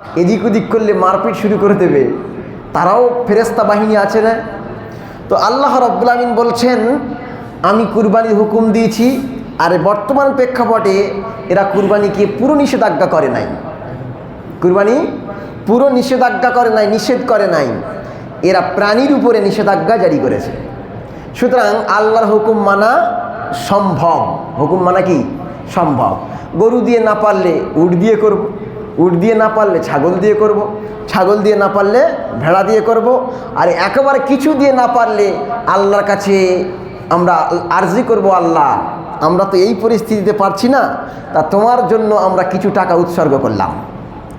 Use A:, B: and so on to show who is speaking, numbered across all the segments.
A: এদিক ওদিক করলে মারপিট শুরু করে দেবে, তারাও ফেরেশতা বাহিনী আছে না। তো আল্লাহ রাব্বুল আমিন বলছেন আমি কুরবানির হুকুম দিয়েছি, আর বর্তমান প্রেক্ষাপটে এরা কুরবানিকে পুরো নিষেধাজ্ঞা করে নাই, কুরবানি পুরো নিষেধাজ্ঞা করে নাই, নিষেধ করে নাই, এরা প্রাণীর উপরে নিষেধাজ্ঞা জারি করেছে। সুতরাং আল্লাহর হুকুম মানা সম্ভব, হুকুম মানা কি সম্ভব। গরু দিয়ে না পারলে উট দিয়ে করব, উট দিয়ে না পারলে ছাগল দিয়ে করব, ছাগল দিয়ে না পারলে ভেড়া দিয়ে করব, আর একেবারে কিছু দিয়ে না পারলে আল্লাহর কাছে আমরা আরজি করব, আল্লাহ আমরা তো এই পরিস্থিতিতে পারছি না, তা তোমার জন্য আমরা কিছু টাকা উৎসর্গ করলাম।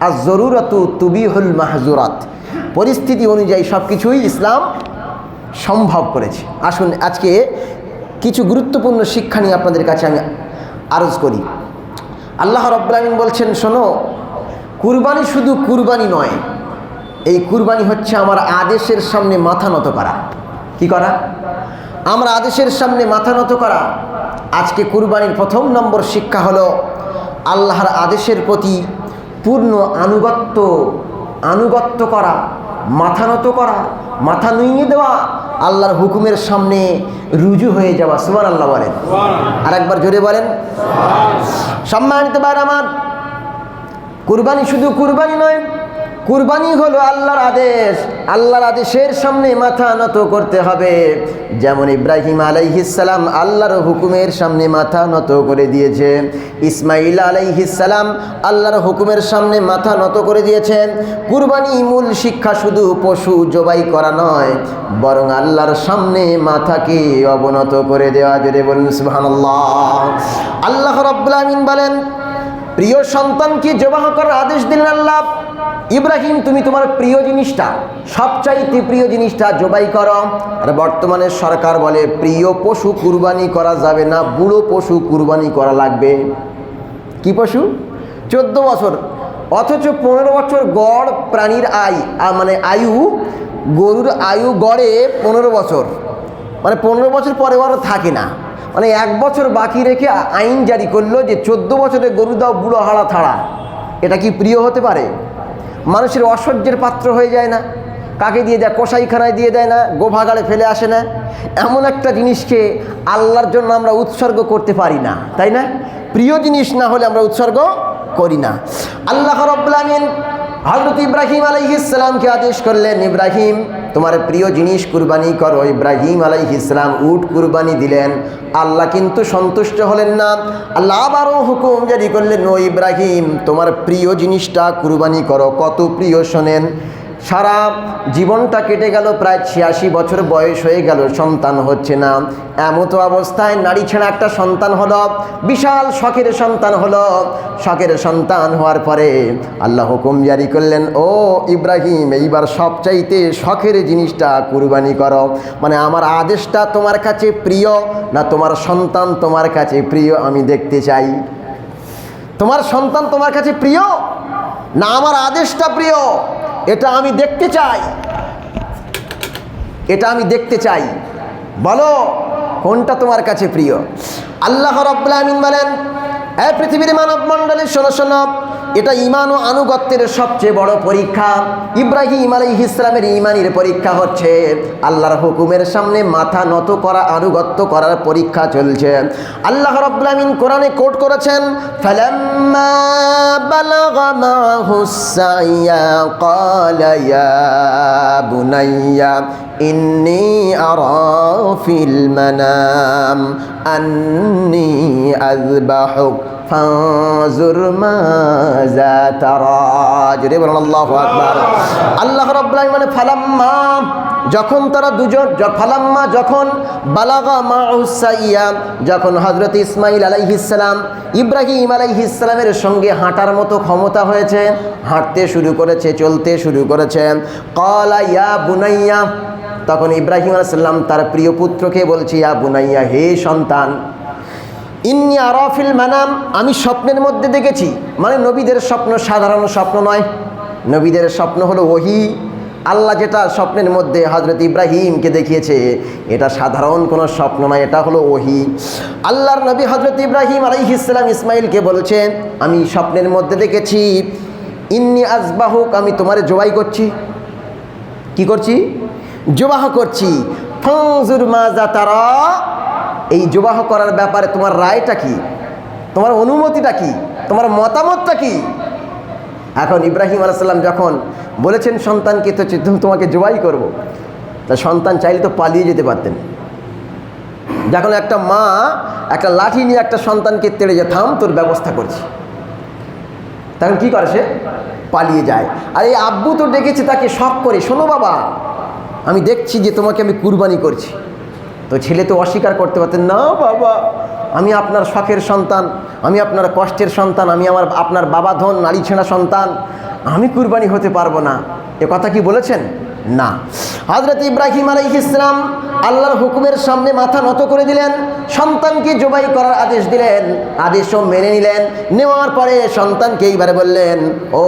A: আর জরুরাতু তুবিহুল মাহজুরাত, পরিস্থিতি অনুযায়ী সব কিছুই ইসলাম সম্ভব করেছে। আসুন আজকে কিছু গুরুত্বপূর্ণ শিক্ষা নিয়ে আপনাদের কাছে আমি আরজ করি। আল্লাহ রাব্বুল আমিন বলছেন, শোনো, কুরবানি শুধু কুরবানি নয়, এই কুরবানি হচ্ছে আমার আদেশের সামনে মাথা নত করা। কি করা? আমার আদেশের সামনে মাথা নত করা। আজকে কুরবানির প্রথম নম্বর শিক্ষা হলো আল্লাহর আদেশের প্রতি পূর্ণ আনুগত্য করা, মাথা নত করা, মাথা নুইয়ে দেওয়া, আল্লাহর হুকুমের সামনে রুজু হয়ে যাওয়া। সুবহানাল্লাহ বলেন, আর একবার জোরে বলেন। সম্মানিত ভাইরা আমার, কুরবানি শুধু কুরবানি নয়, কুরবানি হলো আল্লাহর আদেশ, আল্লাহর আদেশের সামনে মাথা নত করতে হবে। যেমন ইব্রাহিম আলাইহিস সালাম আল্লাহর হুকুমের সামনে মাথা নত করে দিয়েছে, ইসমাইল আলাইহিস সালাম আল্লাহর হুকুমের সামনে মাথা নত করে দিয়েছেন। কুরবানি মূল শিক্ষা শুধু পশু জবাই করা নয়, বরং আল্লাহর সামনে মাথাকে অবনত করে দেওয়া। যদি বলুন সুবহানাল্লাহ। আল্লাহ রাব্বুল আমিন বলেন, প্রিয় সন্তানকে জবাহ করার আদেশ দিলেন আল্লাহ। ইব্রাহিম, তুমি তোমার প্রিয় জিনিসটা, সবচাইতে প্রিয় জিনিসটা জবাই করো। আর বর্তমানে সরকার বলে প্রিয় পশু কুরবানি করা যাবে না, বুড়ো পশু কুরবানি করা লাগবে। কি পশু? 14 বছর, অথচ 15 বছর গড় প্রাণীর আয়ু, গরুর আয়ু গড়ে 15 বছর, মানে 15 বছর পরে আরও থাকে না, মানে 1 বছর বাকি রেখে আইন জারি করলো যে 14 বছরে গরু দাও, বুড়ো হাড়া থাড়া। এটা কি প্রিয় হতে পারে? মানুষের অসহ্যের পাত্র হয়ে যায় না? কাকে দিয়ে দেয়? কসাইখানায় দিয়ে দেয় না? গোভাগাড়ে ফেলে আসে না? এমন একটা জিনিসকে আল্লাহর জন্য আমরা উৎসর্গ করতে পারি না, তাই না? প্রিয় জিনিস না হলে আমরা উৎসর্গ করি না। আল্লাহ রাব্বুল আমিন হযরত ইব্রাহিম আলাইহিস সালামকে আদেশ করলেন, ইব্রাহিম তোমার প্রিয় জিনিস কুরবানি করো। ইব্রাহিম আলাইহিস সালাম উট কুরবানি দিলেন। আল্লাহ কিন্তু সন্তুষ্ট হলেন না, আল্লাহ আবারও হুকুম জারি করলেন, ও ইব্রাহিম তোমার প্রিয় জিনিসটা কুরবানি করো। কত প্রিয় শোনেন, সারা জীবনটা কেটে গেল, প্রায় 86 বছর বয়স হয়ে গেল, সন্তান হচ্ছে না। এমতো অবস্থায় নারী ছেড়া একটা সন্তান হলো, বিশাল শখের সন্তান হলো। শখের সন্তান হওয়ার পরে আল্লাহ হুকুম জারি করলেন, ও ইব্রাহিম এইবার সবচাইতে শখের জিনিসটা কুরবানি করো। মানে আমার আদেশটা তোমার কাছে প্রিয় না তোমার সন্তান তোমার কাছে প্রিয়? আমি দেখতে চাই তোমার সন্তান তোমার কাছে প্রিয় না আমার আদেশটা প্রিয়, এটা আমি দেখতে চাই, এটা আমি দেখতে চাই। বলো কোনটা তোমার কাছে প্রিয়? আল্লাহ রাব্বুল আমিন বলেন, এই পৃথিবীর মানব মণ্ডলী শোনো শোনো, এটা ঈমান ও আনুগত্যের সবচেয়ে বড় পরীক্ষা। ইব্রাহিম আলাইহিস সালামের ঈমানের পরীক্ষা হচ্ছে আল্লাহর হুকুমের সামনে মাথা নত করা, আনুগত্য করার পরীক্ষা চলছে। আল্লাহ রাব্বুল আমিন কোরআনে কোট করেছেন, ফালাম্মা বালাগা মাহুস সাইয়া ক্বালা ইয়া বুনাইয়া ইন্নী আরা ফিল মানাম আন্নী আযবাহুক ফানজুর মাযা তারা। জোরে বলুন আল্লাহু আকবার। আল্লাহ রাব্বুল আমিন মানে ফালাম্মা, যখন তারা দুজন, ফালাম্মা যখন, বালাগা মাউস সাইয়া যখন হযরত ইসমাইল আলাইহিস সালাম ইব্রাহিম আলাইহিস সালামের সঙ্গে হাঁটার মতো ক্ষমতা হয়েছে, হাঁটতে শুরু করেছে, চলতে শুরু করেছে, ক্বালা ইয়া বুনাইয়া, তখন ইব্রাহিম আলাইহিস সালাম তার প্রিয় পুত্রকে বলছে, ইয়া বুনাইয়া, হে সন্তান, ইন্নী আরা ফিল মানাম, আমি স্বপ্নের মধ্যে দেখেছি। মানে নবীদের স্বপ্ন সাধারণ স্বপ্ন নয়, নবীদের স্বপ্ন হলো ওহী। আল্লাহ যেটা স্বপ্নের মধ্যে হযরত ইব্রাহিমকে দেখিয়েছে, এটা সাধারণ কোনো স্বপ্ন নয়, এটা হলো ওহী। আল্লাহর নবী হযরত ইব্রাহিম আলাইহিস সালাম ইসমাইলকে বলছেন, আমি স্বপ্নের মধ্যে দেখেছি ইন্নি আজবাহুক, আমি তোমারে জবাই করছি। কি করছি? জবাহ করছি। ফানজুর মাজা তারা, এই জবাহ করার ব্যাপারে তোমার রায়টা কি, তোমার অনুমতিটা কি, তোমার মতামতটা কি? এখন ইব্রাহিম আলাইহিস সালাম যখন বলেছেন সন্তানকে তো তোমাকে জবাই করব, তা সন্তান চাইলে তো পালিয়ে যেতে পারতেন। যখন একটা মা একটা লাঠি নিয়ে একটা সন্তানকে তেড়ে যায়, থাম তোর ব্যবস্থা করছি, তখন কি করে? সে পালিয়ে যায়। আর এই আব্বু তো ডেকেছে তাকে শখ করে, শোনো বাবা, আমি দেখছি যে তোমাকে আমি কুরবানি করছি। তো ছেলে তো অস্বীকার করতে পারতেন, না বাবা, আমি আপনার শখের সন্তান, আমি আপনার কষ্টের সন্তান, আমি আপনার বাবা ধন নারী ছেঁড়া সন্তান, আমি কুরবানি হতে পারবো না। এ কথা কি বলেছেন? না। হযরত ইব্রাহিম আলাইহিস সালাম আল্লাহর হুকুমের সামনে মাথা নত করে দিলেন, সন্তানকে জবাই করার আদেশ দিলেন, আদেশও মেনে নিলেন। নেওয়ার পরে সন্তানকে এইবারে বললেন, ও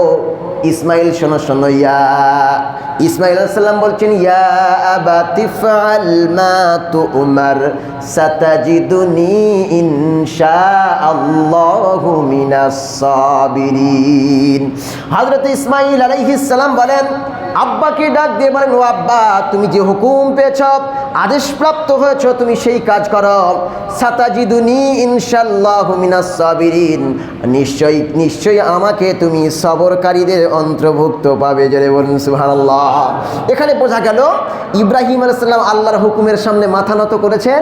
A: ইসমাইল শোনো শোনো, ইসমাইল আলাইহিস সালাম বলছেন, ইয়া আবাতি ফাআল মা তুমার সাতাজিদুনি ইনশাআল্লাহু মিনাস সাবিরিন। হযরত ইসমাইল আলাইহিস সালাম বলেন, আব্বাকে ডাক দিয়ে বলেন, ও আব্বা, তুমি যে হুকুম পেয়েছ, আদেশপ্রাপ্ত হয়েছ, তুমি সেই কাজ করো। সাতাজিদুনি ইনশাআল্লাহু মিনাস সাবিরিন, নিশ্চয়ই আমাকে তুমি সবরকারীদের অন্তর্ভুক্ত পাবে। জোরে বলুন সুবহানাল্লাহ। এখানে বোঝা গেল ইব্রাহিম আলাইহিস সালাম আল্লাহর হুকুমের সামনে মাথা নত করেছেন,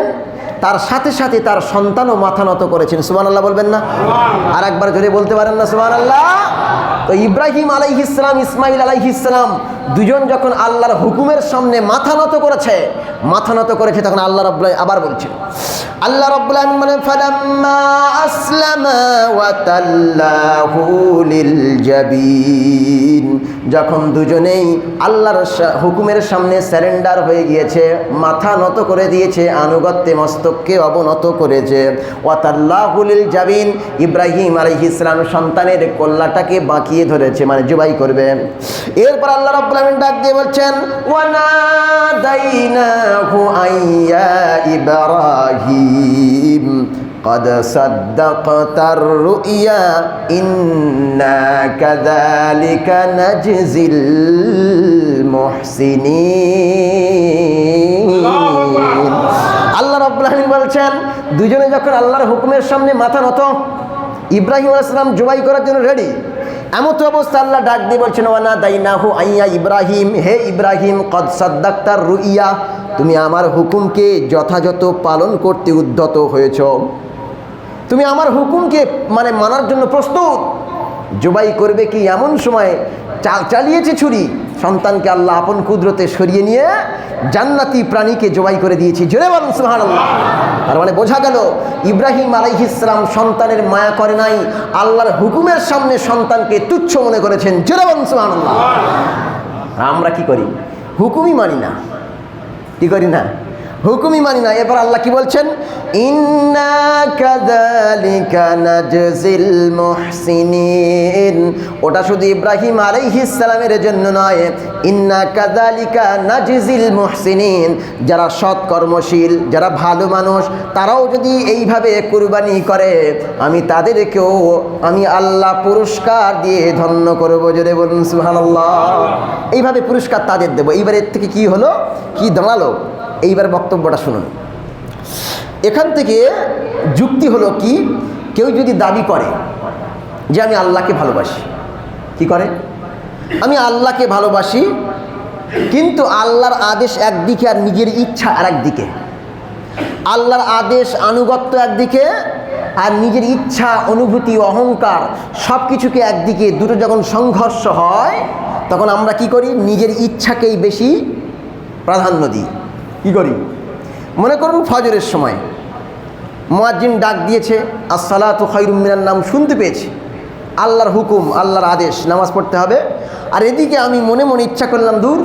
A: তার সাথে সাথে তার সন্তানও মাথা নত করেছেন। সুবহানাল্লাহ বলবেন না? আর একবার জোরে বলতে পারেন না সুবহানাল্লাহ? তো ইব্রাহিম আলাইহিস সালাম, ইসমাইল আলাইহিস সালাম দুজন যখন আল্লাহর হুকুমের সামনে মাথা নত করেছে, তখন আল্লাহ রাব্বুল আবার বলছেন, আল্লাহ রাব্বুল আলামিন বলেন, ফালাম্মা আসলামা ওয়া তাল্লাহু লিল জাবিন, যখন দুজনেই আল্লাহর হুকুমের সামনে সারেন্ডার হয়ে গিয়েছে, মাথা নত করে দিয়েছে, আনুগত্যে মস্তককে অবনত করেছে, ওয়া তাল্লাহু লিল জাবিন, ইব্রাহিম আলাইহিস সালাম সন্তানের কল্লাটাকে বাঁকিয়ে ধরেছে, মানে জবাই করবে। এরপর আল্লাহ রাব্বুল আলামিন ডাক দিয়ে বলছেন, ওয়া নাদাইনাহু আইয়া ইব্রাহিম قد صدقت الرؤيا إنا كذلك نجزي المحسنين। আল্লাহ রাব্বুল আলামিন বলছেন, দুজনে যখন আল্লাহর হুকুমের সামনে মাথা নত, ইব্রাহিম আলাইহিস সালাম জবাই করার জন্য রেডি, এমত অবস্থা আল্লাহ ডাক দিয়ে বলছেন, ওয়ানা দাইনাহু আইয়া ইব্রাহিম, হে ইব্রাহিম, কদ সাদ্দাক্তার রুইয়া, তুমি আমার হুকুমকে যথাযথ পালন করতে উদ্যত হয়েছ, তুমি আমার হুকুমকে মানে মানার জন্য প্রস্তুত। জবাই করবে কি এমন সময় চালিয়েছে ছুরি, সন্তানকে আল্লাহ আপন কুদরতে সরিয়ে নিয়ে জান্নাতি প্রাণীকে জবাই করে দিয়েছি। জোরে বলুন সুবহানাল্লাহ। তার মানে বোঝা গেল ইব্রাহিম আলাইহিস সালাম সন্তানের মায়া করে নাই, আল্লাহর হুকুমের সামনে সন্তানকে তুচ্ছ মনে করেছেন। জোরে বলুন সুবহানাল্লাহ। আমরা কি করি? হুকুমই মানি না। কি করি না? হুকুমই মানি না। এবার আল্লাহ কি বলছেন, ইন্না কাযালিকা নাজজিল মুহসিনিন, ওটা শুধু ইব্রাহিম আলাইহিস সালামের জন্য নয়, ইন্না কাযালিকা নাজজিল মুহসিনিন, যারা সৎ কর্মশীল, যারা ভালো মানুষ, তারাও যদি এইভাবে কুরবানি করে, আমি তাদেরকেও আমি আল্লাহ পুরস্কার দিয়ে ধন্য করব। জোরে বলুন সুবহানাল্লাহ। এইভাবে পুরস্কার তাদের দেব। এইবার এর থেকে কি হলো, কি দাঁড়ালো? এইবার বক্তব্যটা শুনুন। এখান থেকে যুক্তি হলো কি, কেউ যদি দাবি করে যে আমি আল্লাহকে ভালোবাসি, কি করে? আমি আল্লাহকে ভালোবাসি, কিন্তু আল্লাহর আদেশ একদিকে আর নিজের ইচ্ছা আর একদিকে, আল্লাহর আদেশ আনুগত্য একদিকে আর নিজের ইচ্ছা অনুভূতি অহংকার সব কিছুকে একদিকে, দুটো যখন সংঘর্ষ হয় তখন আমরা কি করি? নিজের ইচ্ছাকেই বেশি প্রাধান্য দিই। কি করি? মনে করুন ফজরের সময় মুয়াজ্জিন ডাক দিয়েছে, আসসালাতু খায়রুম মিনান নাম, শুনতে পেয়েছি, আল্লাহর হুকুম, আল্লাহর আদেশ, নামাজ পড়তে হবে। আর এদিকে আমি মনে মনে ইচ্ছা করলাম, দূর,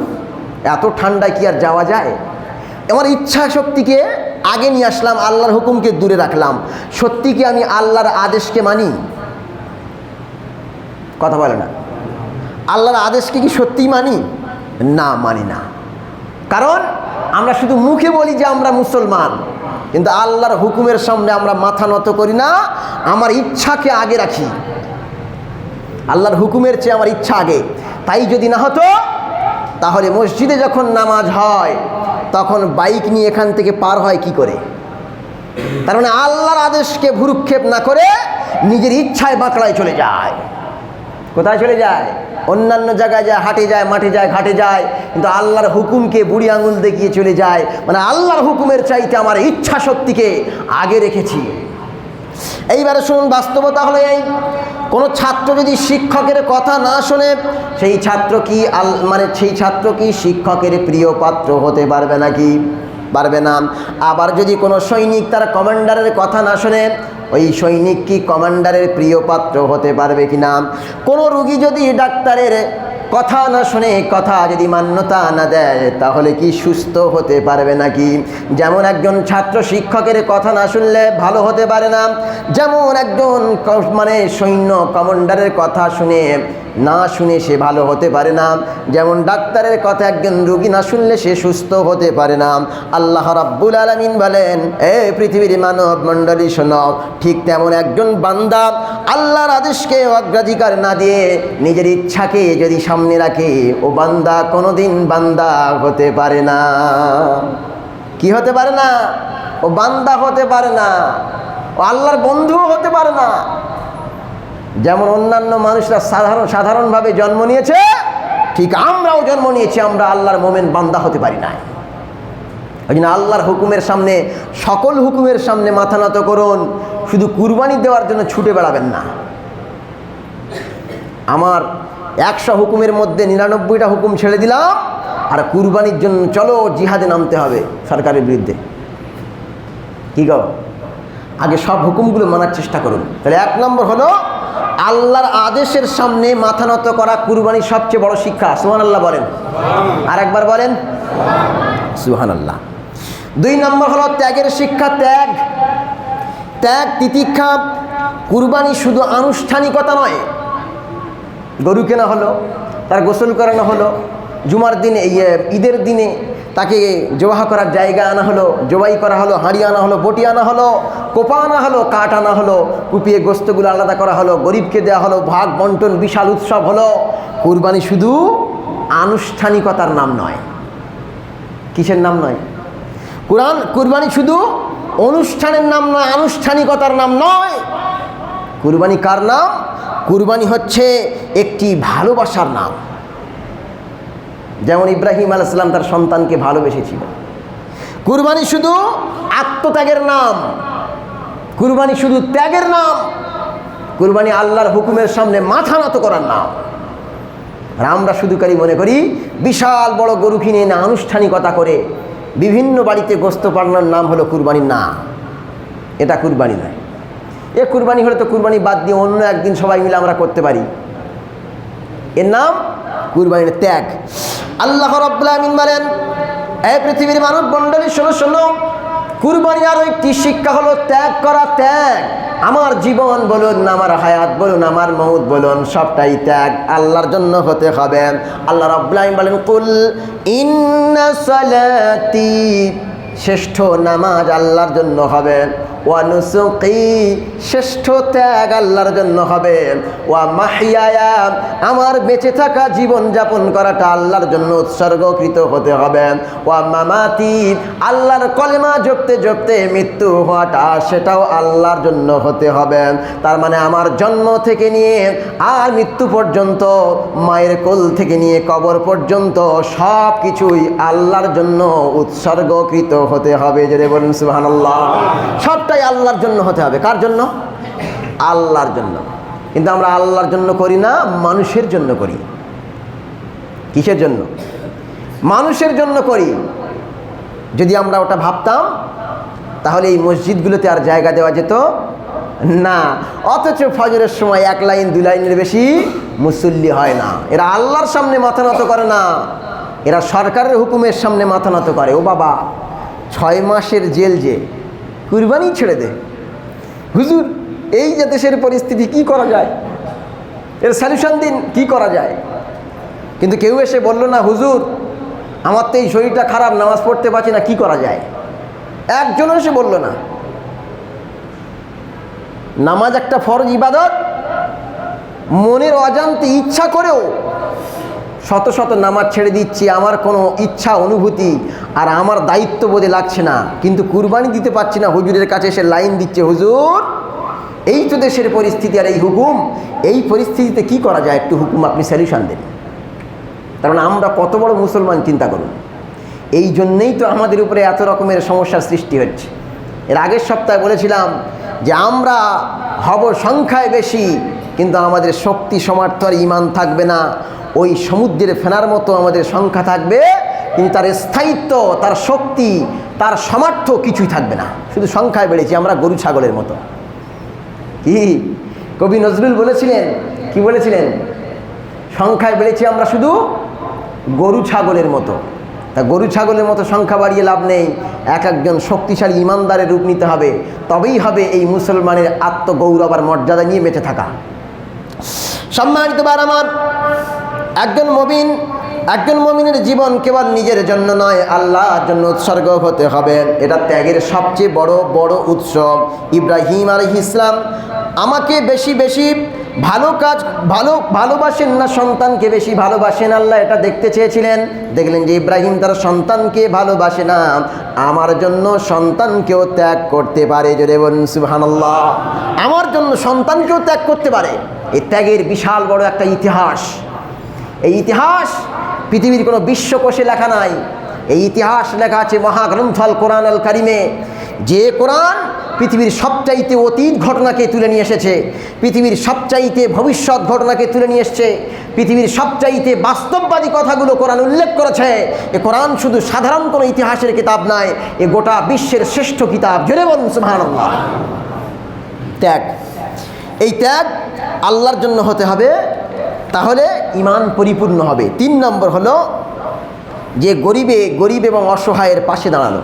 A: এত ঠান্ডায় কি আর যাওয়া যায়? আমার ইচ্ছা শক্তিকে আগে নিয়ে আসলাম, আল্লাহর হুকুমকে দূরে রাখলাম। সত্যি কি আমি আল্লাহর আদেশকে মানি? কথা বলে না। আল্লাহর আদেশকে কি সত্যিই মানি? না, মানি না। কারণ আমরা শুধু মুখে বলি যে আমরা মুসলমান, কিন্তু আল্লাহর হুকুমের সামনে আমরা মাথা নত করি না, আমার ইচ্ছাকে আগে রাখি। আল্লাহর হুকুমের চেয়ে আমার ইচ্ছা আগে। তাই যদি না হতো তাহলে মসজিদে যখন নামাজ হয় তখন বাইক নিয়ে এখান থেকে পার হয় কি করে? তার মানে আল্লাহর আদেশকে ভুরুক্ষেপ না করে নিজের ইচ্ছায় বাঁকড়ায় চলে যায়। কোথায় চলে যায়? অন্যান্য জায়গায় যায়, হাটে যায়, মাঠে যায়, ঘাটে যায়, কিন্তু আল্লাহর হুকুমকে বুড়ি আঙুল দেখিয়ে চলে যায়। মানে আল্লাহর হুকুমের চাইতে আমার ইচ্ছা শক্তিকে আগে রেখেছি। এইবারে শুনুন, বাস্তবতা হলো এই, কোনো ছাত্র যদি শিক্ষকের কথা না শোনে সেই ছাত্র কি শিক্ষকের প্রিয় পাত্র হতে পারবে নাকি? পারবে না। আবার যদি কোনো সৈনিক তার কমান্ডারের কথা না শোনে, ওই সৈনিক কি কমান্ডারের প্রিয় পাত্র হতে পারবে কি না? কোনো রুগী যদি ডাক্তারের কথা না শুনে, কথা যদি মান্যতা না দেয়, তাহলে কি সুস্থ হতে পারবে নাকি? যেমন একজন ছাত্র শিক্ষকের কথা না শুনলে ভালো হতে পারে না, যেমন একজন সৈন্য কমান্ডারের কথা না শুনে সে ভালো হতে পারে না, যেমন ডাক্তারের কথা একজন রোগী না শুনলে সে সুস্থ হতে পারে না। আল্লাহ রাব্বুল আলামিন বলেন, এ পৃথিবীর মানব মণ্ডলী শোনো, ঠিক তেমন একজন বান্দা আল্লাহর আদেশকে অগ্রাধিকার না দিয়ে নিজের ইচ্ছাকে যদি সামনে রাখে, ও বান্দা কোনোদিন বান্দা হতে পারে না। কি হতে পারে না? ও বান্দা হতে পারে না, ও আল্লাহর বন্ধুও হতে পারে না। যেমন অন্যান্য মানুষরা সাধারণভাবে জন্ম নিয়েছে, ঠিক আমরাও জন্ম নিয়েছি, আমরা আল্লাহর মোমেন বান্দা হতে পারি না। ওই জন্য আল্লাহর হুকুমের সামনে, সকল হুকুমের সামনে মাথা নত করুন। শুধু কুরবানি দেওয়ার জন্য ছুটে বেড়াবেন না। আমার 100 হুকুমের মধ্যে 99টা হুকুম ছেড়ে দিলাম, আর কুরবানির জন্য চলো জিহাদে নামতে হবে সরকারের বিরুদ্ধে। কি গো, আগে সব হুকুমগুলো মানার চেষ্টা করুন। তাহলে 1 নম্বর হলো আল্লাহর আদেশের সামনে মাথা নত করা কুরবানির সবচেয়ে বড় শিক্ষা। সুবহানাল্লাহ বলেন, আর একবার বলেন সুবহানাল্লাহ। 2 নম্বর হলো ত্যাগের শিক্ষা। ত্যাগ তিতিক্ষা। কুরবানি শুধু আনুষ্ঠানিকতা নয়। গরু কেনা হলো, তার গোসল করানো হলো, জুমার দিনে ঈদের দিনে তাকে জবাহ করার জায়গা আনা হলো, জবাই করা হলো, হাঁড়ি আনা হলো, বটি আনা হলো, কোপা আনা হলো, কাঠ আনা হলো, কুপিয়ে গোস্তগুলো আলাদা করা হলো, গরিবকে দেওয়া হলো, ভাগ বন্টন, বিশাল উৎসব হলো। কুরবানি শুধু আনুষ্ঠানিকতার নাম নয়। কিসের নাম নয়? কুরবানি শুধু অনুষ্ঠানের নাম নয়, আনুষ্ঠানিকতার নাম নয়। কুরবানি কার নাম? কুরবানি হচ্ছে একটি ভালোবাসার নাম। যেমন ইব্রাহিম আলাইহিস সালাম তার সন্তানকে ভালোবেসেছিল। কুরবানি শুধু আত্মত্যাগের নাম, কুরবানি শুধু ত্যাগের নাম, কুরবানি আল্লাহর হুকুমের সামনে মাথা নত করার নাম। আর আমরা শুধু মনে করি বিশাল বড় গরু কিনে এনে আনুষ্ঠানিকতা করে বিভিন্ন বাড়িতে গোস্ত পাঠানোর নাম হলো কুরবানি। না, এটা কুরবানি নয়। এ কুরবানি হলে তো কুরবানি বাদ দিয়ে অন্য একদিন সবাই মিলে আমরা করতে পারি। এর নাম কুরবানির ত্যাগ। আল্লাহ রাব্বুল আলামিন বলেন, এই পৃথিবীর মানব মণ্ডলী শোনো, কুরবানি আরও একটি শিক্ষা হলো ত্যাগ করা। ত্যাগ, আমার জীবন বলুন, আমার হায়াত বলুন, আমার মউত বলুন, সবটাই ত্যাগ আল্লাহর জন্য হতে হবে। আল্লাহ রাব্বুল আলামিন বলেন, কুল ইন্না সালাতি, শ্রেষ্ঠ নামাজ আল্লাহর জন্য হবে, ওয়া নুসুকি, শ্রেষ্ঠ ত্যাগ আল্লাহর জন্য হবে, ওয়া মাহইয়ায়া, আমার বেঁচে থাকা জীবন যাপন করাটা আল্লাহর জন্য উৎসর্গকৃত হতে হবে, ওয়া মামাতি, আল্লাহর কলেমা জপতে জপতে মৃত্যু হওয়াটা সেটাও আল্লাহর জন্য হতে হবে। তার মানে আমার জন্ম থেকে নিয়ে আর মৃত্যু পর্যন্ত, মায়ের কোল থেকে নিয়ে কবর পর্যন্ত সব কিছুই আল্লাহর জন্য উৎসর্গকৃত হতে হবে। যদি বলুন সুবহানাল্লাহ। সবটাই আল্লাহর জন্য হতে হবে। কার জন্য? আল্লাহর জন্য। কিন্তু আমরা আল্লাহর জন্য করি না, মানুষের জন্য করি। কিসের জন্য? মানুষের জন্য করি। যদি আমরা ওটা ভাবতাম তাহলে এই মসজিদগুলোতে আর জায়গা দেওয়া যেত না। অথচ ফজরের সময় 1 লাইন 2 লাইনের বেশি মুসল্লি হয় না। এরা আল্লাহর সামনে মাথা নত করে না, এরা সরকারের হুকুমের সামনে মাথা নত করে। ও বাবা, 6 মাসের জেল, যে কুরবানি ছেড়ে দে। হুজুর, এই যে দেশের পরিস্থিতি, কি করা যায়? এর সলিউশন দিন, কি করা যায়? কিন্তু কেউ এসে বলল না, হুজুর আমার তো এই শরীরটা খারাপ, নামাজ পড়তে পারছি না, কি করা যায়? একজনও এসে বলল না। নামাজ একটা ফরজ ইবাদত, মনের অজান্তে ইচ্ছা করেও শত শত নামাজ ছেড়ে দিচ্ছি, আমার কোনো ইচ্ছা অনুভূতি আর আমার দায়িত্ববোধে লাগছে না, কিন্তু কুরবানি দিতে পারছি না, হুজুরের কাছে এসে লাইন দিচ্ছে, হুজুর এই তো দেশের পরিস্থিতি আর এই হুকুম, এই পরিস্থিতিতে কি করা যায়, একটু হুকুম আপনি সলিউশন দেন। কারণ আমরা কত বড় মুসলমান চিন্তা করুন। এই জন্যেই তো আমাদের উপরে এত রকমের সমস্যার সৃষ্টি হচ্ছে। এর আগের সপ্তাহে বলেছিলাম যে আমরা হব সংখ্যায় বেশি, কিন্তু আমাদের শক্তি সামর্থ্য আর ঈমান থাকবে না। ওই সমুদ্রের ফেনার মতো আমাদের সংখ্যা থাকবে, কিন্তু তার স্থায়িত্ব, তার শক্তি, তার সামর্থ্য কিছুই থাকবে না। শুধু সংখ্যায় বেড়েছি আমরা গরু ছাগলের মতো। কি কবি নজরুল বলেছিলেন, কি বলেছিলেন? সংখ্যায় বেড়েছি আমরা শুধু গরু ছাগলের মতো। তা গরু ছাগলের মতো সংখ্যা বাড়িয়ে লাভ নেই, এক একজন শক্তিশালী ইমানদারের রূপ নিতে হবে, তবেই হবে এই মুসলমানের আত্মগৌরব আর মর্যাদা নিয়ে বেঁচে থাকা। সম্মানিত ভাই আমার, একজন মুমিনের জীবন কেবল নিজের জন্য নয়, আল্লাহর জন্য উৎসর্গ হতে হবে। এটা ত্যাগের সবচেয়ে বড় উৎসব। ইব্রাহিম আলাইহিস সালাম আমাকে বেশি বেশি ভালোবাসেন না সন্তানকে বেশি ভালোবাসেন, আল্লাহ এটা দেখতে চেয়েছিলেন। দেখলেন যে ইব্রাহিম তার সন্তানকে ভালোবাসে না, আমার জন্য সন্তানকেও ত্যাগ করতে পারে। জোরে বলুন সুবহানাল্লাহ। আমার জন্য সন্তানকেও ত্যাগ করতে পারে। এই ত্যাগের বিশাল বড় একটা ইতিহাস। এই ইতিহাস পৃথিবীর কোনো বিশ্বকোষে লেখা নাই। এই ইতিহাস লেখা আছে মহাগ্রন্থ আল কোরআন আল কারিমে। যে কোরআন পৃথিবীর সবচাইতে অতীত ঘটনাকে তুলে নিয়ে এসেছে, পৃথিবীর সবচাইতে ভবিষ্যৎ ঘটনাকে তুলে নিয়ে এসছে, পৃথিবীর সবচাইতে বাস্তববাদী কথাগুলো কোরআন উল্লেখ করেছে। এ কোরআন শুধু সাধারণ কোনো ইতিহাসের কিতাব নয়, এ গোটা বিশ্বের শ্রেষ্ঠ কিতাব। জোরে বলুন সুবহানাল্লাহ। ত্যাগ, এই ত্যাগ আল্লাহর জন্য হতে হবে, তাহলে ঈমান পরিপূর্ণ হবে। 3 নম্বর হলো যে গরিব এবং অসহায়ের পাশে দাঁড়ানো।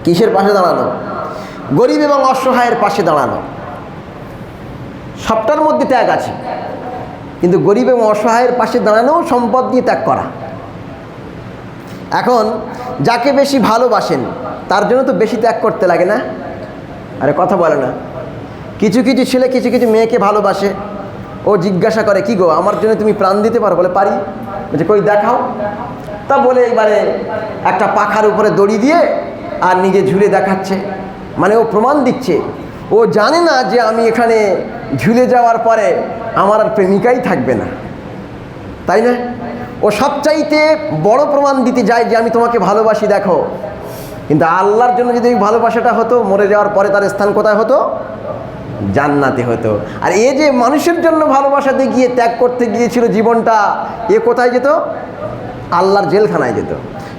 A: কিসের পাশে দাঁড়ানো? গরিব এবং অসহায়ের পাশে দাঁড়ানো। সবটার মধ্যে ত্যাগ আছে, কিন্তু গরিব এবং অসহায়ের পাশে দাঁড়ানো সম্পদ দিয়ে ত্যাগ করা। এখন যাকে বেশি ভালোবাসেন তার জন্য তো বেশি ত্যাগ করতে লাগে না? আরে কথা বলে না। কিছু কিছু ছেলে কিছু কিছু মেয়েকে ভালোবাসে, ও জিজ্ঞাসা করে, কি গো আমার জন্য তুমি প্রাণ দিতে পারো? বলে পারি। বলছে কই দেখাও। তা বলে এবারে একটা পাখার উপরে দড়ি দিয়ে আর নিজে ঝুলে দেখাচ্ছে, মানে ও প্রমাণ দিচ্ছে। ও জানে না যে আমি এখানে ঝুলে যাওয়ার পরে আমার আর প্রেমিকাই থাকবে না, তাই না? ও সবচাইতে বড় প্রমাণ দিতে যায় যে আমি তোমাকে ভালোবাসি, দেখো। কিন্তু আল্লাহর জন্য যদি ভালোবাসাটা হতো, মরে যাওয়ার পরে তার স্থান কোথায় হতো? জান্নাতে হতো। আর এ যে মানুষের জন্য ভালোবাসা দেখিয়ে ত্যাগ করতে গিয়েছিল জীবনটা, এ কোথায় যেত? আল্লাহর জেলখানায় যেত।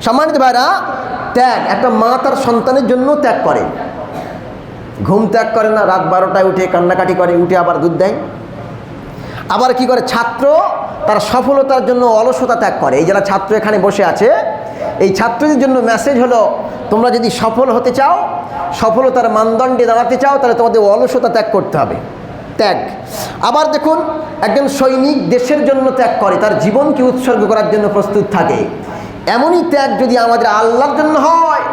A: সম্মানিত ভাইরা, ত্যাগ, একটা মা তার সন্তানের জন্য ত্যাগ করে। ঘুম ত্যাগ করে না, রাত 12টায় উঠে কান্নাকাটি করে, উঠে আবার দুধ দেয়। আবার কি করে? ছাত্র তার সফলতার জন্য অলসতা ত্যাগ করে। এই যারা ছাত্র এখানে বসে আছে, এই ছাত্রদের জন্য মেসেজ হলো, তোমরা যদি সফল হতে চাও, সফলতার মানদণ্ডে দাঁড়াতে চাও, তাহলে তোমাদের অলসতা ত্যাগ করতে হবে। ত্যাগ। আবার দেখুন, একজন সৈনিক দেশের জন্য ত্যাগ করে, তার জীবনকে উৎসর্গ করার জন্য প্রস্তুত থাকে। এমনই ত্যাগ যদি আমাদের আল্লাহর জন্য হয়,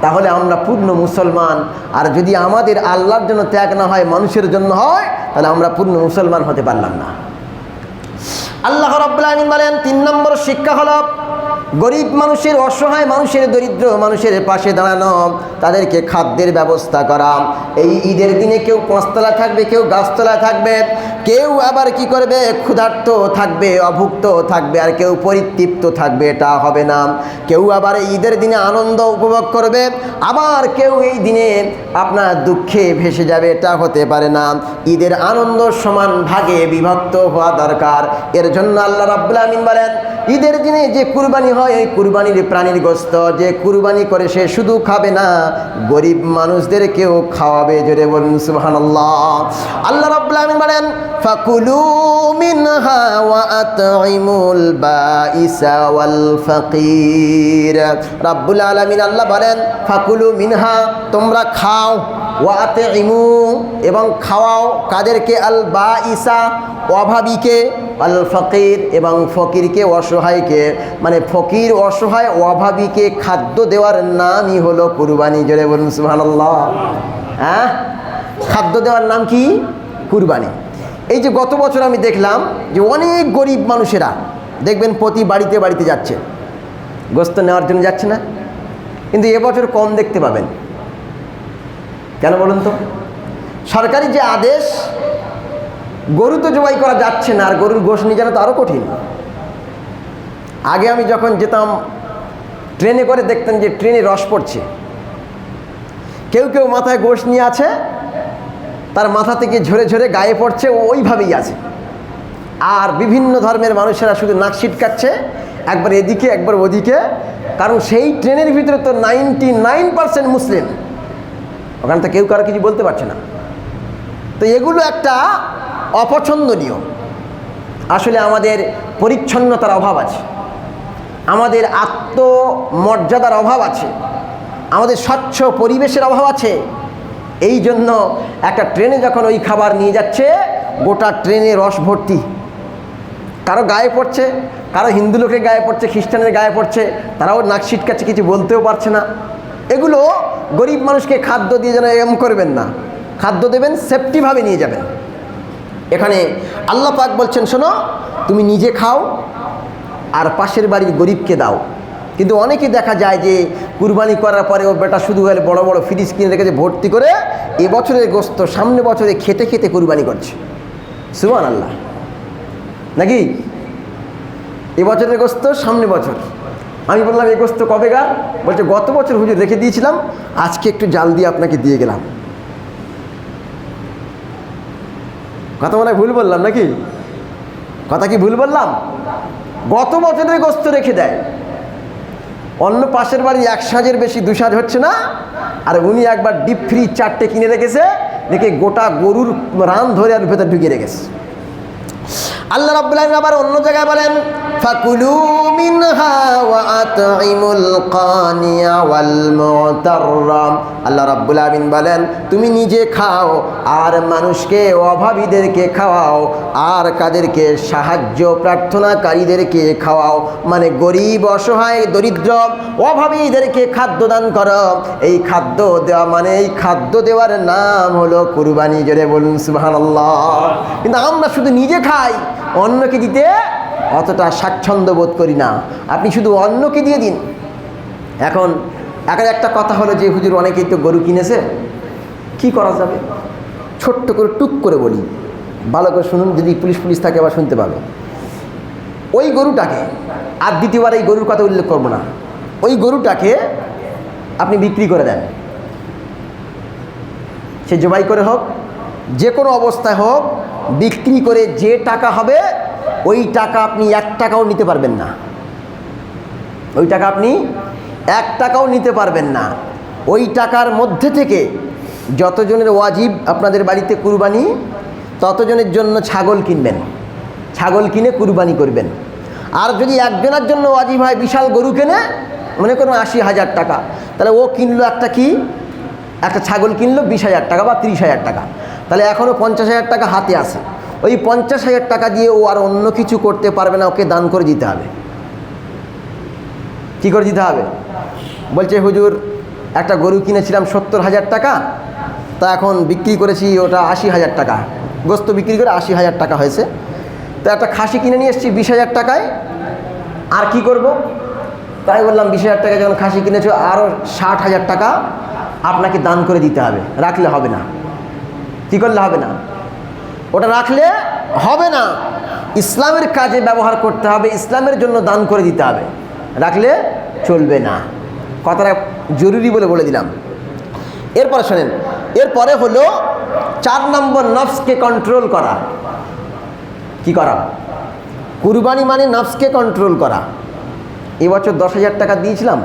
A: তাহলে আমরা পূর্ণ মুসলমান। আর যদি আমাদের আল্লাহর জন্য ত্যাগ না হয়, মানুষের জন্য হয়, তাহলে আমরা পূর্ণ মুসলমান হতে পারলাম না। আল্লাহ রাব্বুল আলামিন বলেন, 3 নম্বর শিক্ষা হলো গরিব মানুষের, অসহায় মানুষের, দরিদ্র মানুষের পাশে দাঁড়ানো, তাদেরকে খাদ্যের ব্যবস্থা করা। এই ঈদের দিনে কেউ 5 তলায় থাকবে, কেউ গাছতলায় থাকবে, কেউ আবার কি করবে? ক্ষুধার্ত থাকবে, অভুক্ত থাকবে, আর কেউ পরিতৃপ্ত থাকবে। এটা হবে না। কেউ আবার ঈদের দিনে আনন্দ উপভোগ করবে, আবার কেউ এই দিনে আপনার দুঃখে ভেসে যাবে। এটা হতে পারে না। ঈদের আনন্দ সমান ভাগে বিভক্ত হওয়া দরকার। এর জন্য আল্লাহ রাব্বুল আলামিন বলেন, ঈদের দিনে যে কুরবানি হয়, এই কুরবানির প্রাণীর গোশত যে কুরবানি করে সে শুধু খাবে না, গরিব মানুষদেরকেও খাওয়াবে। জোরে বলুন সুবহানাল্লাহ। আল্লাহ রাব্বুল আলামিন বলেন, ফাকুলু মিনহা ওয়া আতঈমুল বাঈসা ওয়াল ফাকির। রাব্বুল আলামিন আল্লাহ বলেন, ফাকুলু মিনহা, তোমরা খাও, ওয়া আতঈমু, এবং খাওয়াও কাদেরকে? আল বাঈসা, অভাবীকে, আল ফাকির, এবং ফকিরকে, অসহায়কে। মানে ফকির, অসহায়, অভাবীকে খাদ্য দেওয়ার নামই হলো কুরবানি। জোরে বলুন সুবহানাল্লাহ। হ্যাঁ, খাদ্য দেওয়ার নাম কি? কুরবানি। এই যে গত বছর আমি দেখলাম যে অনেক গরিব মানুষেরা দেখবেন প্রতি বাড়িতে বাড়িতে যাচ্ছে, গোস্ত নেওয়ার জন্য যাচ্ছে না, কিন্তু এবছর কম দেখতে পাবেন। কেন বলুন তো? সরকারি যে আদেশ, গরু তো জবাই করা যাচ্ছে না, আর গরুর গোশ নিয়ে যাওয়া তো আরও কঠিন। আগে আমি যখন যেতাম ট্রেনে করে, দেখতেন যে ট্রেনে রস পড়ছে, কেউ কেউ মাথায় গোশ নিয়ে আছে, তার মাথা থেকে ঝরে ঝরে গায়ে পড়ছে, ওইভাবেই আছে। আর বিভিন্ন ধর্মের মানুষেরা শুধু নাক ছিটকাচ্ছে, একবার এদিকে একবার ওদিকে, কারণ সেই ট্রেনের ভিতরে তো 99% মুসলিম, ওখানে তো কেউ কারো কিছু বলতে পারছে না। তো এগুলো একটা অপছন্দনীয়। আসলে আমাদের পরিচ্ছন্নতার অভাব আছে, আমাদের আত্মমর্যাদার অভাব আছে, আমাদের স্বচ্ছ পরিবেশের অভাব আছে। এই জন্য একটা ট্রেনে যখন ওই খাবার নিয়ে যাচ্ছে, গোটা ট্রেনে রস ভর্তি, কারো গায়ে পড়ছে, কারো হিন্দু লোকের গায়ে পড়ছে, খ্রিস্টানের গায়ে পড়ছে, তারাও নাক ছিটকাচ্ছে, কিছু বলতেও পারছে না। এগুলো গরিব মানুষকে খাদ্য দিয়ে যেন এরকম করবেন না, খাদ্য দেবেন সেফটিভাবে নিয়ে যাবেন। এখানে আল্লাহ পাক বলছেন, শোনো, তুমি নিজে খাও আর পাশের বাড়ির গরিবকে দাও। কিন্তু অনেকে দেখা যায় যে কুরবানি করার পরে ও বেটা শুধু হলে বড় বড় ফ্রিজ কিনে রেখেছে ভর্তি করে, এবছরের গোস্ত সামনে বছরে খেতে খেতে কুরবানি করছে। সুবহানাল্লাহ, নাকি? এবছরের গোস্ত সামনে বছর। আমি বললাম, এই গোস্ত কবেকার? বলছে গত বছর হুজুর রেখে দিয়েছিলাম, আজকে একটু জাল দিয়ে আপনাকে দিয়ে গেলাম। কথা মনে হয় ভুল বললাম নাকি? কথা কি ভুল বললাম? গত বছরের গোস্ত রেখে দেয়, অন্য পাশের বাড়ি 1 সাজের বেশি 2 সাজ হচ্ছে না, আর উনি একবার ডিপ ফ্রিজ 4টে কিনে রেখেছে, রেখে গোটা গরুর রান ধরে আর ভেতর ঢুকিয়ে রেখেছে। আল্লাহ রাব্বুল আলামিন আবার অন্য জায়গায় বলেন, ফাকুলু মিনহা ওয়া আতইমুল কানিয়া ওয়াল মুতাররাম। আল্লাহ রাব্বুল আলামিন বলেন, তুমি নিজে খাও আর মানুষকে, অভাবীদেরকে খাওয়াও, আর কাদেরকে? সাহায্য প্রার্থনাকারীদেরকে খাওয়াও। মানে গরিব, অসহায়, দরিদ্র, অভাবীদেরকে খাদ্য দান করো। এই খাদ্য দেওয়া মানে, এই খাদ্য দেওয়ার নাম হলো কুরবানি। জোরে বলুন সুবহানাল্লাহ। কিন্তু আমরা শুধু নিজে খাই, অন্যকে দিতে অতটা স্বাচ্ছন্দ্য বোধ করি না। আপনি শুধু অন্যকে দিয়ে দিন। এখন একটা কথা হলো যে হুজুর অনেকেই তো গরু কিনেছে, কি করা যাবে? ছোট্ট করে টুক করে বলি, ভালো করে শুনুন, যদি পুলিশ থাকে আবার শুনতে পাবে। ওই গরুটাকে, আর দ্বিতীয়বার এই গরুর কথা উল্লেখ করবো না, ওই গরুটাকে আপনি বিক্রি করে দেন। সে জবাই করে হোক, যে কোনো অবস্থায় হোক, বিক্রি করে যে টাকা হবে ওই টাকা আপনি 1 টাকাও নিতে পারবেন না। ওই টাকা আপনি 1 টাকাও নিতে পারবেন না। ওই টাকার মধ্যে থেকে যতজনের ওয়াজিব আপনাদের বাড়িতে কুরবানি, ততজনের জন্য ছাগল কিনবেন, ছাগল কিনে কুরবানি করবেন। আর যদি একজনের জন্য ওয়াজিব হয় বিশাল গরু কেনে, মনে করুন 80,000 টাকা, তাহলে ও কিনলো একটা ছাগল কিনলো 20,000 টাকা বা 30,000 টাকা, তাহলে এখনও 50,000 টাকা হাতে আসে। ওই 50,000 টাকা দিয়ে ও আর অন্য কিছু করতে পারবে না, ওকে দান করে দিতে হবে। কী করে দিতে হবে? বলছে হুজুর একটা গরু কিনেছিলাম 70,000 টাকা, তা এখন বিক্রি করেছি ওটা 80,000 টাকা, গোস্ত বিক্রি করে 80,000 টাকা হয়েছে, তো একটা খাসি কিনে নিয়ে এসেছি 20,000 টাকায়, আর কি করব? তাই বললাম 20,000 টাকা যখন খাসি কিনেছো, আরও 60,000 টাকা আপনাকে দান করে দিতে হবে, রাখলে হবে না। কী করলে হবে না? ওটা রাখলে হবে না, ইসলামের কাজে ব্যবহার করতে হবে, ইসলামের জন্য দান করে দিতে হবে, রাখলে চলবে না। কথাটা জরুরি বলে দিলাম। এরপরে শোনেন, এরপরে হলো 4 নম্বর, নফসকে কন্ট্রোল করা। কি করা? কুরবানি মানে নফসকে কন্ট্রোল করা। এবছর 10,000 টাকা দিয়েছিলাম,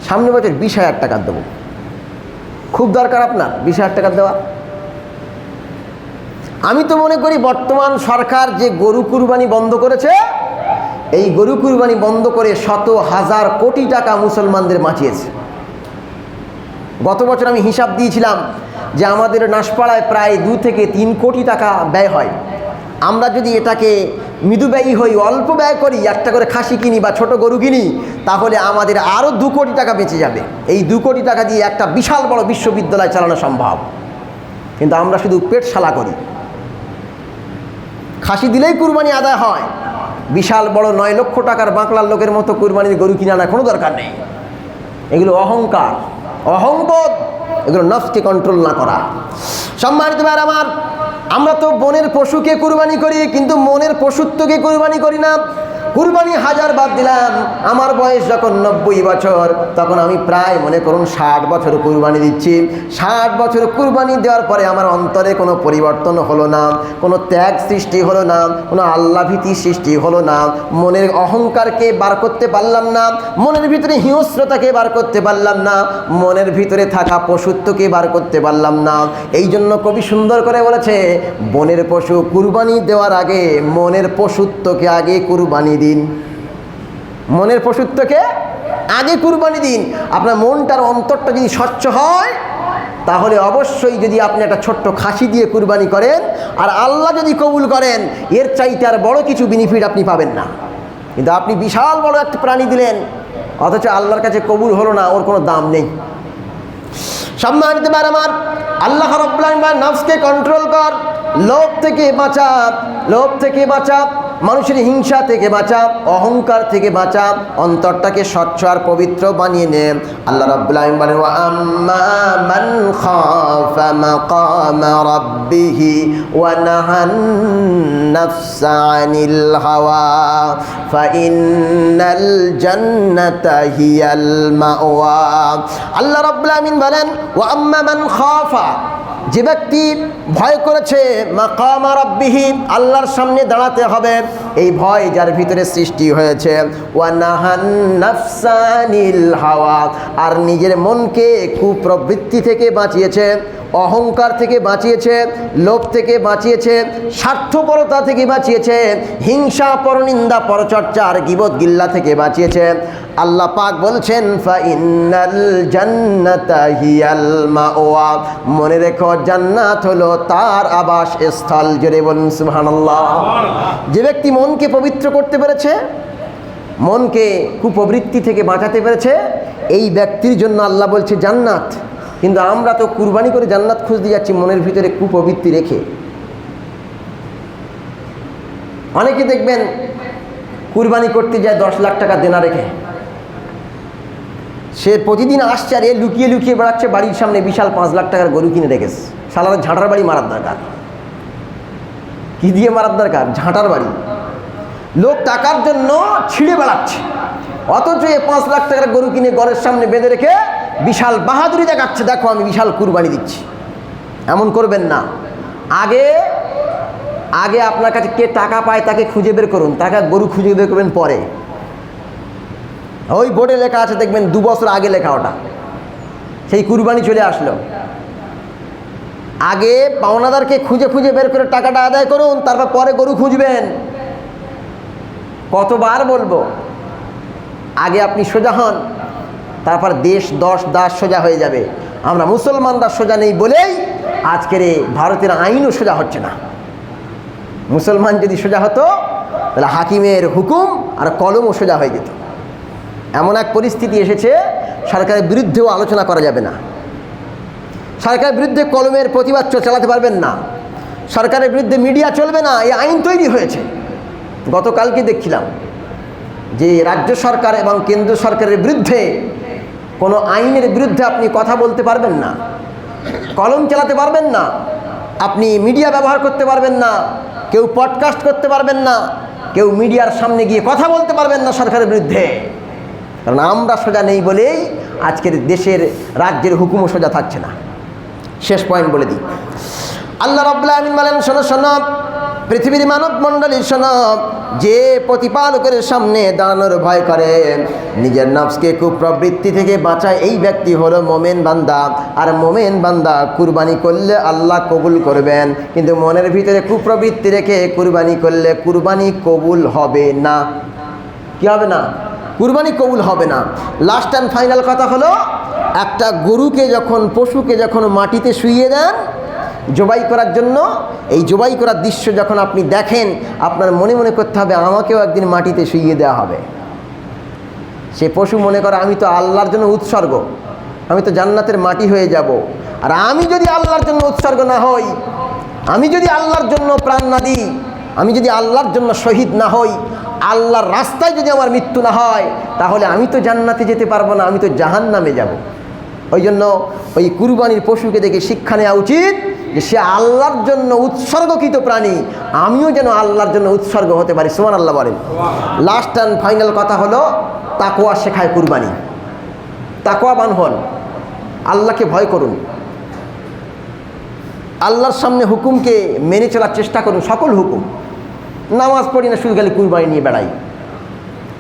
A: সামনের বছর 20,000 টাকা দেবো। খুব দরকার আপনার 20,000 টাকা দেওয়া? আমি তো মনে করি বর্তমান সরকার যে গরু কুরবানি বন্ধ করেছে, এই গরু কুরবানি বন্ধ করে শত হাজার কোটি টাকা মুসলমানদের বাঁচিয়েছে। গত বছর আমি হিসাব দিয়েছিলাম যে আমাদের নাশপাড়ায় প্রায় 2 থেকে 3 কোটি টাকা ব্যয় হয়। আমরা যদি এটাকে মৃদু ব্যয়ী হই, অল্প ব্যয় করি, একটা করে খাসি কিনি বা ছোট গরু কিনি, তাহলে আমাদের আরও 2 কোটি টাকা বেঁচে যাবে। এই 2 কোটি টাকা দিয়ে একটা বিশাল বড় বিশ্ববিদ্যালয় চালানো সম্ভব। কিন্তু আমরা শুধু পেট শালা করি। খাসি দিলেই কুরবানি আদায় হয়। বিশাল বড় 9 লক্ষ টাকার বাংলার লোকের মতো কুরবানির গরু কিনে আনার কোনো দরকার নেই। এগুলো অহংকার, অহংবোধ, এগুলো নফসকে কন্ট্রোল না করা। সম্মানিত ভাইরা আমার, আমরা তো বনের পশুকে কুরবানি করি, কিন্তু মনের পশুত্বকে কুরবানি করি না। কুরবানি হাজার বাদ দিলাম, আমার বয়স যখন 90 বছর, তখন আমি প্রায় মনে করুন 60 বছর কুরবানি দিচ্ছি। 60 বছর কুরবানি দেওয়ার পরে আমার অন্তরে কোনো পরিবর্তন হলো না, কোনো ত্যাগ সৃষ্টি হলো না, কোনো আল্লাহ ভীতি সৃষ্টি হলো না। মনের অহংকারকে বার করতে পারলাম না, মনের ভিতরে হিংস্রতাকে বার করতে পারলাম না, মনের ভিতরে থাকা পশুত্বকে বার করতে পারলাম না। এই জন্য কবি সুন্দর করে বলেছে, বনের পশু কুরবানি দেওয়ার আগে মনের পশুত্বকে আগে কুরবানি দিন। মনের পশুত্বকে আগে কুরবানি দিন। আপনার মনটার অন্তরটা যদি স্বচ্ছ হয়, তাহলে অবশ্যই যদি আপনি একটা ছোট্ট খাসি দিয়ে কুরবানি করেন আর আল্লাহ যদি কবুল করেন, এর চাইতে আর বড় কিছু বেনিফিট আপনি পাবেন না। কিন্তু আপনি বিশাল বড় একটা প্রাণী দিলেন, অথচ আল্লাহর কাছে কবুল হলো না, ওর কোনো দাম নেই। সম্মানিত ভাইরা আমার, আল্লাহ রাব্বুল আলামিন নফসকে কন্ট্রোল কর, লোভ থেকে বাঁচা, লোভ থেকে বাঁচা, মানুষের হিংসা থেকে বাঁচা, অহংকার থেকে বাঁচা, অন্তরটাকে স্বচ্ছ আর পবিত্র বানিয়ে নে। আল্লাহ রাব্বুল আলামিন বলেন, ওয়া আম্মা মান খাফা মাকামা রাব্বিহি ওয়া নাহান নাফসা আনিল হাওয়া ফাইন্নাল জান্নাতা হিয়াল মাওয়া। আল্লাহ রাব্বুল আলামিন বলেন, ওয়া আম্মা মান খাফা, যে ব্যক্তি ভয় করেছে, মাকামা রাব্বিহি, আল্লাহর সামনে দাঁড়াতে হবে, এই ভয় যার ভিতরে সৃষ্টি হয়েছে, ওয়া নাহান নাফসা আনিল হাওয়া, আর নিজের মনকে কুপ্রবৃত্তি থেকে বাঁচিয়েছে, অহংকার থেকে বাঁচিয়েছে, লোভ থেকে বাঁচিয়েছে, স্বার্থপরতা থেকে বাঁচিয়েছে, হিংসা, পরনিন্দা, পরচর্চা আর গীবত গিল্লা থেকে বাঁচিয়েছে। আল্লাহ পাক বলছেন, ফাইন্নাল জান্নাতা হিয়াল মাওয়া, মনে রেখো জান্নাত হলো তার আবাস স্থল। জোরে বলুন সুবহানাল্লাহ। যে ব্যক্তি মনকে পবিত্র করতে পেরেছে, মনকে কুপ্রবৃত্তি থেকে বাঁচাতে পেরেছে, এই ব্যক্তির জন্য আল্লাহ বলছে জান্নাত। কিন্তু আমরা তো কুরবানি করে জান্নাত খুঁজতে যাচ্ছি মনের ভিতরে কুপ্রবৃত্তি রেখে। অনেকে দেখবেন কুরবানি করতে যায় 10 লাখ টাকা দেনা রেখে, সে প্রতিদিন আসছে আর এ লুকিয়ে লুকিয়ে বেড়াচ্ছে, বাড়ির সামনে বিশাল 5 লাখ টাকার গরু কিনে রেখেছে। শালার ঝাঁটার বাড়ি মারার দরকার। কি দিয়ে মারার দরকার? ঝাঁটার বাড়ি। লোক টাকার জন্য ছিঁড়ে বেড়াচ্ছে, অথচ এ 5 লাখ টাকার গরু কিনে ঘরের সামনে বেঁধে রেখে বিশাল বাহাদুরি দেখাচ্ছে, দেখো আমি বিশাল কুরবানি দিচ্ছি। এমন করবেন না। আগে আগে আপনার কাছে কে টাকা পায় তাকে খুঁজে বের করুন, টাকা গরু খুঁজে বের করবেন পরে। ওই বোর্ডে লেখা আছে দেখবেন, 2 বছর আগে লেখা, ওটা সেই কুরবানি চলে আসলো। আগে পাওনাদারকে খুঁজে খুঁজে বের করে টাকাটা আদায় করুন, তারপর পরে গরু খুঁজবেন। কতবার বলবো? আগে আপনি সোজা হন, তারপর দেশ 10 দাস সোজা হয়ে যাবে। আমরা মুসলমানরা সোজা নেই বলেই আজকের এই ভারতের আইনও সোজা হচ্ছে না। মুসলমান যদি সোজা হতো, তাহলে হাকিমের হুকুম আর কলমও সোজা হয়ে যেত। এমন এক পরিস্থিতি এসেছে, সরকারের বিরুদ্ধেও আলোচনা করা যাবে না। সরকারের বিরুদ্ধে কলমের প্রতিবাদ চালাতে পারবেন না, সরকারের বিরুদ্ধে মিডিয়া চলবে না। এই আইন তৈরি হয়েছে। গতকালকে দেখছিলাম যে রাজ্য সরকার এবং কেন্দ্র সরকারের বিরুদ্ধে কোনো আইনের বিরুদ্ধে আপনি কথা বলতে পারবেন না, কলম চালাতে পারবেন না, আপনি মিডিয়া ব্যবহার করতে পারবেন না, কেউ পডকাস্ট করতে পারবেন না, কেউ মিডিয়ার সামনে গিয়ে কথা বলতে পারবেন না সরকারের বিরুদ্ধে। কারণ আমরা সোজা নেই বলেই আজকের দেশের রাজ্যের হুকুমও সোজা থাকছে না। শেষ পয়েন্ট বলে দিই, আল্লাহ রাব্বুল আলামিন বলেন, শোনো শোনো পৃথিবীর মানব মণ্ডলীর শোনো, যে প্রতিপালকের সামনে দাঁড়ানোর ভয় করে, নিজের নফসকে কুপ্রবৃত্তি থেকে বাঁচায়, এই ব্যক্তি হলো মোমেন বান্দা। আর মোমেন বান্দা কুরবানি করলে আল্লাহ কবুল করবেন, কিন্তু মনের ভিতরে কুপ্রবৃত্তি রেখে কুরবানি করলে কুরবানি কবুল হবে না। কি হবে না? কুরবানি কবুল হবে না। লাস্ট অ্যান্ড ফাইনাল কথা হলো, একটা গরুকে যখন, পশুকে যখন মাটিতে শুইয়ে দেন জবাই করার জন্য, এই জবাই করার দৃশ্য যখন আপনি দেখেন, আপনার মনে মনে করতে হবে আমাকেও একদিন মাটিতে শুইয়ে দেওয়া হবে। সে পশু মনে করে আমি তো আল্লাহর জন্য উৎসর্গ, আমি তো জান্নাতের মাটি হয়ে যাব। আর আমি যদি আল্লাহর জন্য উৎসর্গ না হই, আমি যদি আল্লাহর জন্য প্রাণ না দিই, আমি যদি আল্লাহর জন্য শহীদ না হই, আল্লাহর রাস্তায় যদি আমার মৃত্যু না হয়, তাহলে আমি তো জান্নাতে যেতে পারবো না, আমি তো জাহান্নামে যাব। ওই জন্য ওই কুরবানির পশুকে দেখে শিক্ষা নেওয়া উচিত যে সে আল্লাহর জন্য উৎসর্গকৃত প্রাণী, আমিও যেন আল্লাহর জন্য উৎসর্গ হতে পারি। সুবহানাল্লাহ বলেন। লাস্ট অ্যান্ড ফাইনাল কথা হলো তাকওয়া শেখায় কুরবানি। তাকওয়াবান হন, আল্লাহকে ভয় করুন, আল্লাহর সামনে হুকুমকে মেনে চলার চেষ্টা করুন। সকল হুকুম, নামাজ পড়ি না শুধু খালি কুরবানি নিয়ে বেড়াই,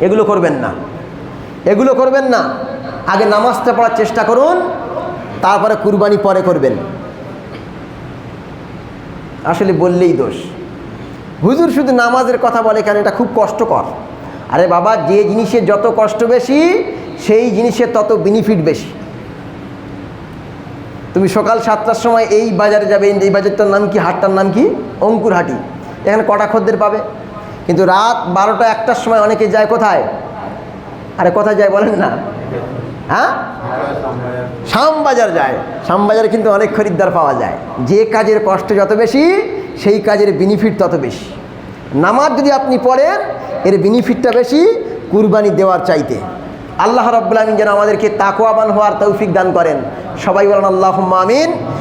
A: এগুলো করবেন না, এগুলো করবেন না। আগে নামাজটা পড়ার চেষ্টা করুন, তারপরে কুরবানি পরে করবেন। আসলে বললেই দোষ, হুজুর শুধু নামাজের কথা বলে কেন, এটা খুব কষ্টকর। আরে বাবা, যে জিনিসের যত কষ্ট বেশি, সেই জিনিসের তত বেনিফিট বেশি। তুমি সকাল 7টার সময় এই বাজারে যাবে, এই বাজারটার নাম কি, হাটটার নাম কি, অঙ্কুরহাটি, এখানে কটা খদ্দের পাবে। কিন্তু রাত 12টা 1টার সময় অনেকে যায় কোথায়? আরে কোথায় যায় বলেন না? হ্যাঁ, শ্যামবাজার যায়। শ্যামবাজারে কিন্তু অনেক খরিদ্দার পাওয়া যায়। যে কাজের কষ্ট যত বেশি, সেই কাজের বেনিফিট তত বেশি। নামাজ যদি আপনি পড়েন, এর বেনিফিটটা বেশি কুরবানি দেওয়ার চাইতে। আল্লাহ রাব্বুল আমিন যেন আমাদেরকে তাকওয়াবান হওয়ার তৌফিক দান করেন। সবাই বলেন আল্লাহুম্মা আমিন।